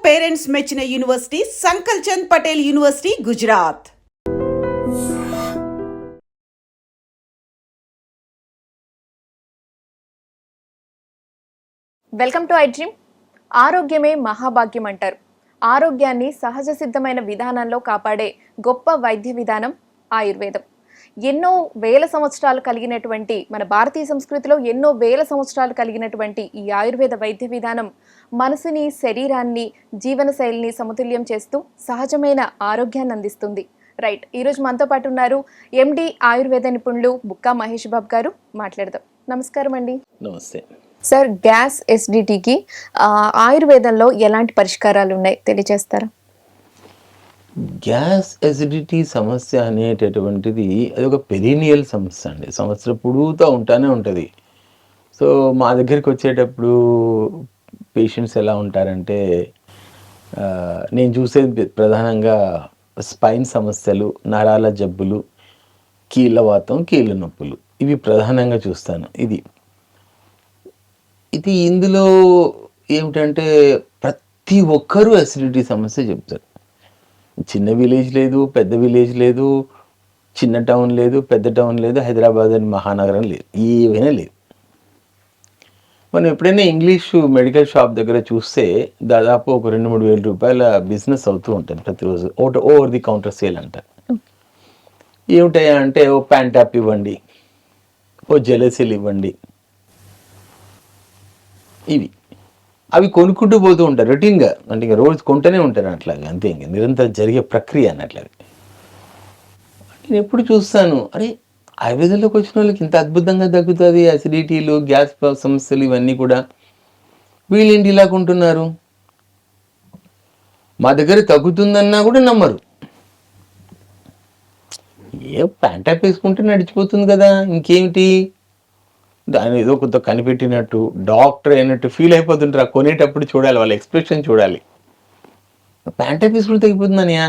Parents మెచ్చిన university Sankalchand Patel university, Gujarat. Welcome to I dream. ఆరోగ్యమే మహాభాగ్యం అంటారు. ఆరోగ్యాన్ని సహజ సిద్ధమైన విధానంలో కాపాడే గొప్ప వైద్య విధానం ఆయుర్వేదం. ఎన్నో వేల సంవత్సరాలు కలిగినటువంటి, మన భారతీయ సంస్కృతిలో ఎన్నో వేల సంవత్సరాలు కలిగినటువంటి ఈ ఆయుర్వేద వైద్య విధానం మనసుని, శరీరాన్ని, జీవనశైలిని సమతుల్యం చేస్తూ సహజమైన ఆరోగ్యాన్ని అందిస్తుంది. రైట్, ఈరోజు మనతో పాటు ఉన్నారు ఎండి ఆయుర్వేద నిపుణులు బుక్కా మహేష్ బాబు గారు. మాట్లాడదాం. నమస్కారం అండి. నమస్తే సార్. గ్యాస్, ఎసిడిటీకి ఆయుర్వేదంలో ఎలాంటి పరిష్కారాలు ఉన్నాయి తెలియజేస్తారా? గ్యాస్ ఎసిడిటీ సమస్య అనేటటువంటిది అది ఒక పెరీనియల్ సమస్య అండి. సంవత్సరం పొడుగుతూ ఉంటానే ఉంటుంది. సో మా దగ్గరికి వచ్చేటప్పుడు పేషెంట్స్ ఎలా ఉంటారంటే, నేను చూసేది ప్రధానంగా స్పైన్ సమస్యలు, నరాల జబ్బులు, కీళ్ళవాతం, కీళ్ళ నొప్పులు, ఇవి ప్రధానంగా చూస్తాను. ఇది ఇందులో ఏమిటంటే ప్రతి ఒక్కరూ అసిడిటీ సమస్య చెప్తారు. చిన్న విలేజ్ లేదు, పెద్ద విలేజ్ లేదు, చిన్న టౌన్ లేదు, పెద్ద టౌన్ లేదు, హైదరాబాద్ అని మహానగరం లేదు, ఏవైనా లేదు. మనం ఎప్పుడైనా ఇంగ్లీష్ మెడికల్ షాప్ దగ్గర చూస్తే దాదాపు ఒక 2-3 వేల రూపాయల బిజినెస్ అవుతూ ఉంటుంది ప్రతిరోజు. ఓవర్ ది కౌంటర్ సేల్ అంటారు. ఏమిటాయా అంటే, ఓ ప్యాంటాప్ ఇవ్వండి, ఓ జెలసిల్ ఇవ్వండి, అవి కొనుక్కుంటూ పోతూ ఉంటారు రొటీన్గా. అంటే ఇంకా రోజు కొంటూనే ఉంటారు అట్లాగే, అంతే. ఇంకా నిరంతరం జరిగే ప్రక్రియ అన్నట్లాగా. నేను ఎప్పుడు చూస్తాను, అరే ఆయుర్వేదంలోకి వచ్చిన వాళ్ళకి ఇంత అద్భుతంగా తగ్గుతుంది అసిడిటీలు, గ్యాస్ సమస్యలు, ఇవన్నీ కూడా, వీళ్ళేంటి ఇలా కొంటున్నారు? మా దగ్గర తగ్గుతుందన్నా కూడా నమ్మరు. ఏ ప్యాంటాప్ వేసుకుంటే నడిచిపోతుంది కదా, ఇంకేమిటి, దాని ఏదో కొంత కనిపెట్టినట్టు, డాక్టర్ అయినట్టు ఫీల్ అయిపోతుంటారు. కొనేటప్పుడు చూడాలి, వాళ్ళ ఎక్స్ప్రెషన్ చూడాలి. ప్యాంటాప్ వేసుకుంటే తగ్గిపోతుందనియా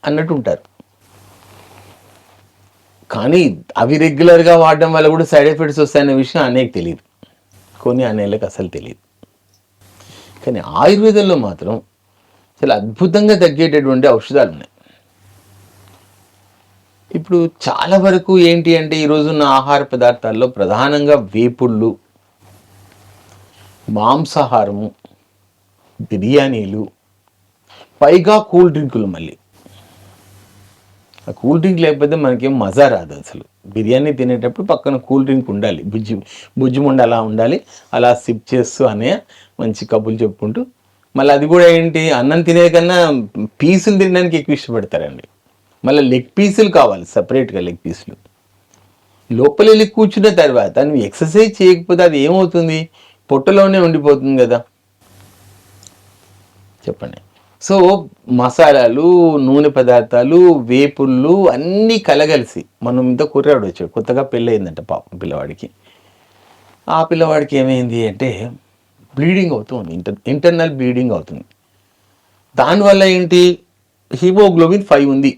అన్నట్టు ఉంటారు. కానీ అవి రెగ్యులర్గా వాడడం వల్ల కూడా సైడ్ ఎఫెక్ట్స్ వస్తాయనే విషయం అనేక తెలియదు, కొన్ని అనేళ్ళకి అసలు తెలియదు. కానీ ఆయుర్వేదంలో మాత్రం చాలా అద్భుతంగా తగ్గేటటువంటి ఔషధాలు ఉన్నాయి. ఇప్పుడు చాలా వరకు ఏంటి అంటే, ఈరోజున్న ఆహార పదార్థాల్లో ప్రధానంగా వేపుళ్ళు, మాంసాహారము, బిర్యానీలు, పైగా కూల్ డ్రింకులు. మళ్ళీ ఆ కూల్ డ్రింక్ లేకపోతే మనకేం మజా రాదు అసలు. బిర్యానీ తినేటప్పుడు పక్కన కూల్ డ్రింక్ ఉండాలి, బుజ్జిముండ అలా ఉండాలి, అలా సిప్ చేస్తూ అనే మంచి కబుర్లు చెప్పుకుంటూ. మళ్ళీ అది కూడా ఏంటి, అన్నం తినే కన్నా పీసులు తినడానికి ఎక్కువ ఇష్టపడతారండి. మళ్ళీ లెగ్ పీసులు కావాలి, సపరేట్గా లెగ్ పీసులు. లోపల వెళ్ళి కూర్చున్న తర్వాత నువ్వు ఎక్సర్సైజ్ చేయకపోతే అది ఏమవుతుంది, పొట్టలోనే ఉండిపోతుంది కదా, చెప్పండి. సో మసాలాలు, నూనె పదార్థాలు, వేపుళ్ళు అన్నీ కలగలిసి, మనం ఇంత కుర్రాడు వచ్చాడు, కొత్తగా పెళ్ళయిందంట పాపం పిల్లవాడికి. ఆ పిల్లవాడికి ఏమైంది అంటే, బ్లీడింగ్ అవుతుంది, ఇంటర్నల్ బ్లీడింగ్ అవుతుంది. దానివల్ల ఏంటి, హిమోగ్లోబిన్ 5 ఉంది.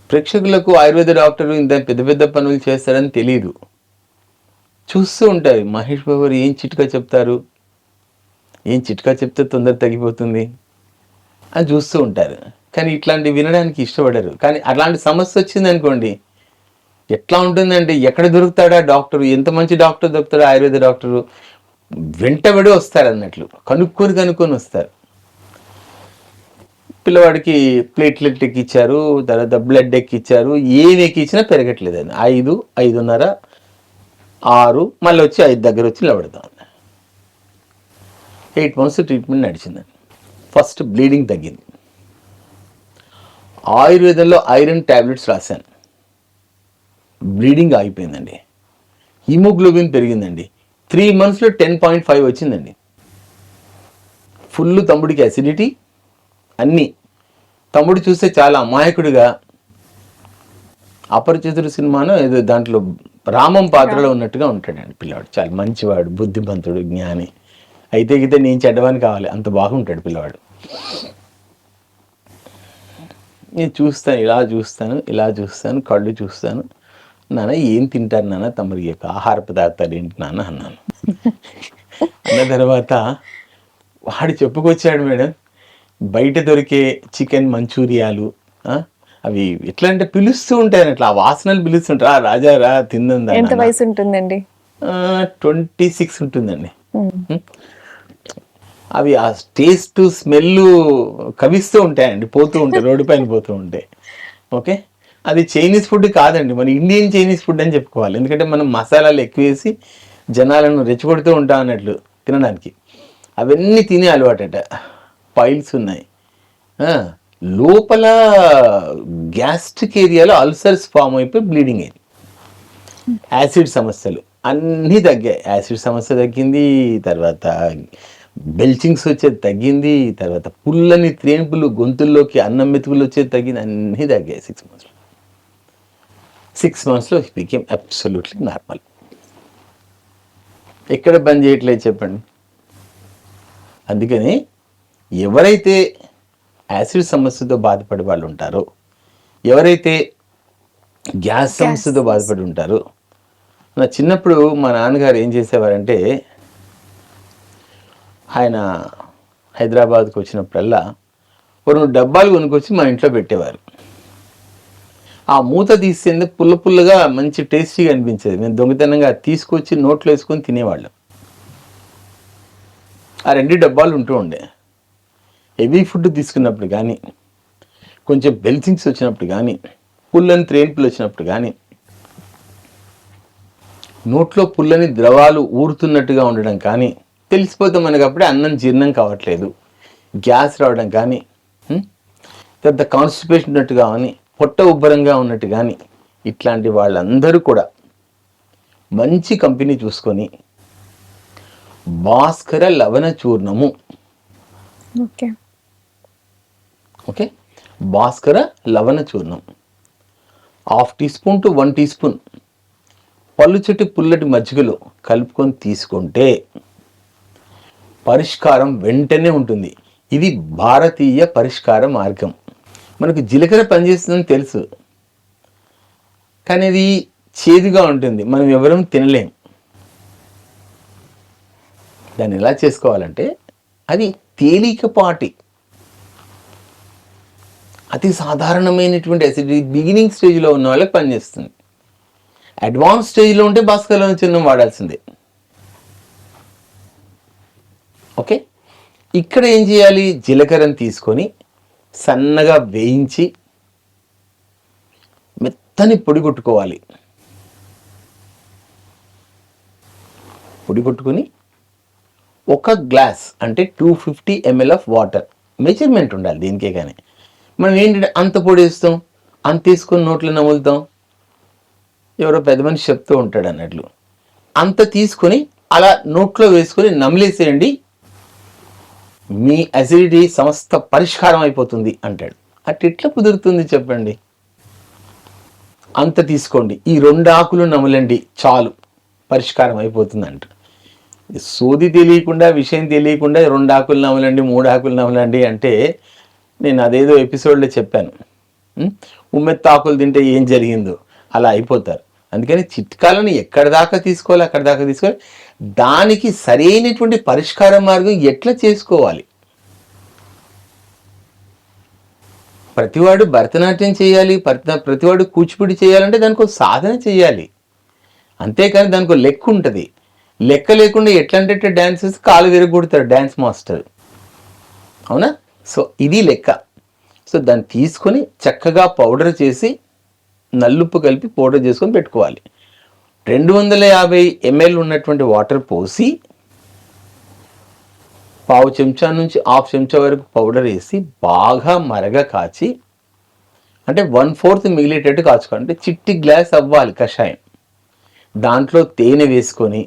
ప్రేక్షకులకు ఆయుర్వేద డాక్టర్లు ఇంత పెద్ద పెద్ద పనులు చేస్తారని తెలియదు. చూస్తూ ఉంటారు, మహేష్ బాబు గారు ఏం చిట్కా చెప్తారు, ఏం చిట్కా చెప్తే తొందర తగ్గిపోతుంది అని చూస్తూ ఉంటారు. కానీ ఇట్లాంటివి వినడానికి ఇష్టపడరు. కానీ అలాంటి సమస్య వచ్చింది అనుకోండి, ఎట్లా ఉంటుందంటే, ఎక్కడ దొరుకుతాడా డాక్టరు, ఎంత మంచి డాక్టర్ దొరుకుతాడా ఆయుర్వేద డాక్టరు, వెంటబడి వస్తారు అన్నట్లు, కనుక్కొని వస్తారు. పిల్లవాడికి ప్లేట్లెట్ ఎక్కిచ్చారు, తర్వాత బ్లడ్ ఎక్కిచ్చారు, ఏమి ఎక్కిచ్చినా పెరగట్లేదండి. 5, 5.5, 6, మళ్ళీ వచ్చి 5 దగ్గర వచ్చి నిలబడతాం. 8 months ట్రీట్మెంట్ నడిచిందండి. ఫస్ట్ బ్లీడింగ్ తగ్గింది. ఆయుర్వేదంలో ఐరన్ ట్యాబ్లెట్స్ రాశాను, బ్లీడింగ్ ఆగిపోయిందండి. హిమోగ్లోబిన్ పెరిగిందండి. 3 monthsలో 10.5 వచ్చిందండి. ఫుల్ తమ్ముడికి అసిడిటీ అన్నీ. తమ్ముడు చూస్తే చాలా అమాయకుడిగా, అపరిచితుడు సినిమాను ఏదో దాంట్లో రామం పాత్రలో ఉన్నట్టుగా ఉంటాడండి పిల్లవాడు. చాలా మంచివాడు, బుద్ధిమంతుడు, జ్ఞాని. అయితే నేను చెడ్డవాని కావాలి, అంత బాగుంటాడు పిల్లవాడు. నేను చూస్తాను, ఇలా చూస్తాను, కళ్ళు చూస్తాను. నాన్న ఏం తింటారు నాన్న తమరి యొక్క ఆహార పదార్థాలు ఏంటి నాన్న అన్నాను. అన్న తర్వాత వాడు చెప్పుకొచ్చాడు మేడం, బయట దొరికే చికెన్ మంచూరియాలు అవి ఎట్లా అంటే పిలుస్తూ ఉంటాయి అట్లా, ఆ వాసనలు పిలుస్తుంటారు, రాజా రా తిందా. ఎంత వయసు ఉంటుందండి? 26 ఉంటుందండి. అవి ఆ టేస్ట్ స్మెల్ కవిస్తూ ఉంటాయండి, పోతూ ఉంటాయి రోడ్డు పైన పోతూ ఉంటాయి. ఓకే, అది చైనీస్ ఫుడ్ కాదండి, మన ఇండియన్ చైనీస్ ఫుడ్ అని చెప్పుకోవాలి. ఎందుకంటే మనం మసాలాలు ఎక్కువ వేసి జనాలను రెచ్చగొడుతూ ఉంటాం అన్నట్లు తినడానికి. అవన్నీ తినే అలవాటట. పైల్స్ ఉన్నాయి, లోపల గ్యాస్ట్రిక్ ఏరియాలో అల్సర్స్ ఫామ్ అయిపోయి బ్లీడింగ్ అయింది. యాసిడ్ సమస్యలు అన్నీ తగ్గాయి. యాసిడ్ సమస్య తగ్గింది, తర్వాత బెల్చింగ్స్ వచ్చేది తగ్గింది, తర్వాత పుల్లని త్రేన్పులు గొంతుల్లోకి అన్నం మెతుకులు వచ్చేది తగ్గింది, అన్నీ తగ్గాయి 6 months. 6 monthsలో బికేమ్ అబ్సల్యూట్లీ నార్మల్. ఎక్కడ బంద్ చేయట్లేదు చెప్పండి. అందుకని ఎవరైతే యాసిడ్ సమస్యతో బాధపడే వాళ్ళు ఉంటారో, ఎవరైతే గ్యాస్ సమస్యతో బాధపడి ఉంటారో, నా చిన్నప్పుడు మా నాన్నగారు ఏం చేసేవారంటే, ఆయన హైదరాబాద్కి వచ్చినప్పుడల్లా 2 డబ్బాలు కొనుక్కొచ్చి మా ఇంట్లో పెట్టేవారు. ఆ మూత తీసేందు పుల్ల పుల్లగా మంచి టేస్టీగా అనిపించేది. మేము దొంగతనంగా తీసుకొచ్చి నోట్లో వేసుకొని తినేవాళ్ళం. ఆ 2 డబ్బాలు ఉంటూ ఉండే. హెవీ ఫుడ్ తీసుకున్నప్పుడు కానీ, కొంచెం బెల్చింగ్స్ వచ్చినప్పుడు కానీ, పుల్లని త్రేన్పులు వచ్చినప్పుడు కానీ, నోట్లో పుల్లని ద్రవాలు ఊరుతున్నట్టుగా ఉండడం కానీ, తెలిసిపోతే మనకు అప్పుడే అన్నం జీర్ణం కావట్లేదు, గ్యాస్ రావడం కానీ, తర్వాత కాన్స్టిపేషన్ ఉన్నట్టుగా కానీ, పొట్ట ఉబ్బరంగా ఉన్నట్టు కానీ, ఇట్లాంటి వాళ్ళందరూ కూడా మంచి కంపెనీ చూసుకొని భాస్కర లవణ చూర్ణము, ఓకే, భాస్కర లవణ చూర్ణం 1/2 teaspoon to 1 teaspoon పలుచటి పుల్లటి మజ్జిగలో కలుపుకొని తీసుకుంటే పరిష్కారం వెంటనే ఉంటుంది. ఇది భారతీయ పరిష్కార మార్గం. మనకు జీలకర్ర పనిచేస్తుందని తెలుసు, కానీ అది చేదుగా ఉంటుంది, మనం ఎవరం తినలేం. దాన్ని ఎలా చేసుకోవాలంటే, అది తేలికపాటి అతి సాధారణమైనటువంటి అసిడిటీ బిగినింగ్ స్టేజ్లో ఉన్న వాళ్ళకి పనిచేస్తుంది. అడ్వాన్స్ స్టేజ్లో ఉంటే భాస్కర చిహ్నం వాడాల్సిందే. ఓకే, ఇక్కడ ఏం చేయాలి, జీలకర్రను తీసుకొని సన్నగా వేయించి మెత్తని పొడి కొట్టుకోవాలి. పొడి కొట్టుకొని 1 గ్లాస్ అంటే 250 ml ఆఫ్ వాటర్, మెజర్మెంట్ ఉండాలి దీనికే. కానీ మనం ఏంటంటే అంత పొడి వేస్తాం, అంత తీసుకొని నోట్లో నములుతాం, ఎవరో పెద్ద మనిషి చెప్తూ ఉంటాడు అన్నట్లు. అంత తీసుకొని అలా నోట్లో వేసుకొని నమిలేసేయండి, మీ అసిడిటీ సమస్త పరిష్కారం అయిపోతుంది అంటాడు. అట్లా కుదురుతుంది చెప్పండి? అంత తీసుకోండి, ఈ 2 ఆకులు నమలండి, చాలు, పరిష్కారం అయిపోతుంది అంట. సోది తెలియకుండా, విషయం తెలియకుండా 2 ఆకులు నమలండి, 3 ఆకులు నమలండి అంటే, నేను అదేదో ఎపిసోడ్లో చెప్పాను, ఉమ్మెత్త ఆకులు తింటే ఏం జరిగిందో అలా అయిపోతారు. అందుకని చిట్కాలను ఎక్కడి దాకా తీసుకోవాలి అక్కడి దాకా తీసుకోవాలి. దానికి సరైనటువంటి పరిష్కార మార్గం ఎట్లా చేసుకోవాలి. ప్రతివాడు భరతనాట్యం చేయాలి, ప్రతివాడు కూచిపూడి చేయాలంటే దానికి ఒక సాధన చేయాలి, అంతేకాని దానికి ఒక లెక్క ఉంటుంది. లెక్క లేకుండా ఎట్లాంటి డ్యాన్సెస్ కాలు విరగొడతాడు డ్యాన్స్ మాస్టర్, అవునా? సో ఇది లెక్క. సో దాన్ని తీసుకొని చక్కగా పౌడర్ చేసి నల్లుప్పు కలిపి పౌడర్ చేసుకొని పెట్టుకోవాలి. 250 ml ఉన్నటువంటి వాటర్ పోసి 1/2 చెంచా నుంచి 1/2 చెంచా వరకు పౌడర్ వేసి బాగా మరగ కాచి, అంటే 1/4 మిగిలేటట్టు కాచుకోవాలి. అంటే చిట్టి గ్లాస్ అవ్వాలి కషాయం. దాంట్లో తేనె వేసుకొని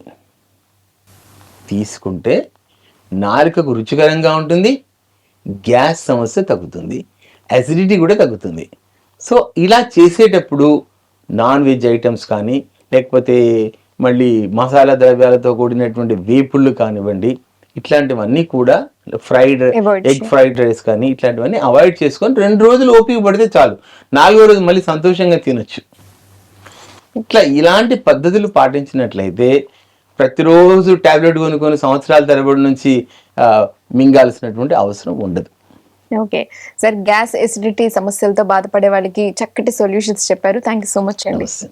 తీసుకుంటే నాలుకకు రుచికరంగా ఉంటుంది, గ్యాస్ సమస్య తగ్గుతుంది, అసిడిటీ కూడా తగ్గుతుంది. సో ఇలా చేసేటప్పుడు నాన్ వెజ్ ఐటమ్స్ కానీ, లేకపోతే మళ్ళీ మసాలా ద్రవ్యాలతో కూడినటువంటి వేపుళ్ళు కానివ్వండి, ఇట్లాంటివన్నీ కూడా ఎగ్ ఫ్రైడ్ రైస్ కానీ ఇట్లాంటివన్నీ అవాయిడ్ చేసుకొని 2 రోజులు ఓపిక పడితే చాలు, 4వ రోజు మళ్ళీ సంతోషంగా తినొచ్చు. ఇలాంటి పద్ధతులు పాటించినట్లయితే ప్రతిరోజు టాబ్లెట్ కొనుక్కొని సంవత్సరాల తరబడి నుంచి మింగాల్సినటువంటి అవసరం ఉండదు. ఓకే సార్, గ్యాస్ ఎసిడిటీ సమస్యలతో బాధపడే వాళ్ళకి చక్కటి సొల్యూషన్స్ చెప్పారు. థ్యాంక్ యూ సో మచ్ అండి. నమస్తే.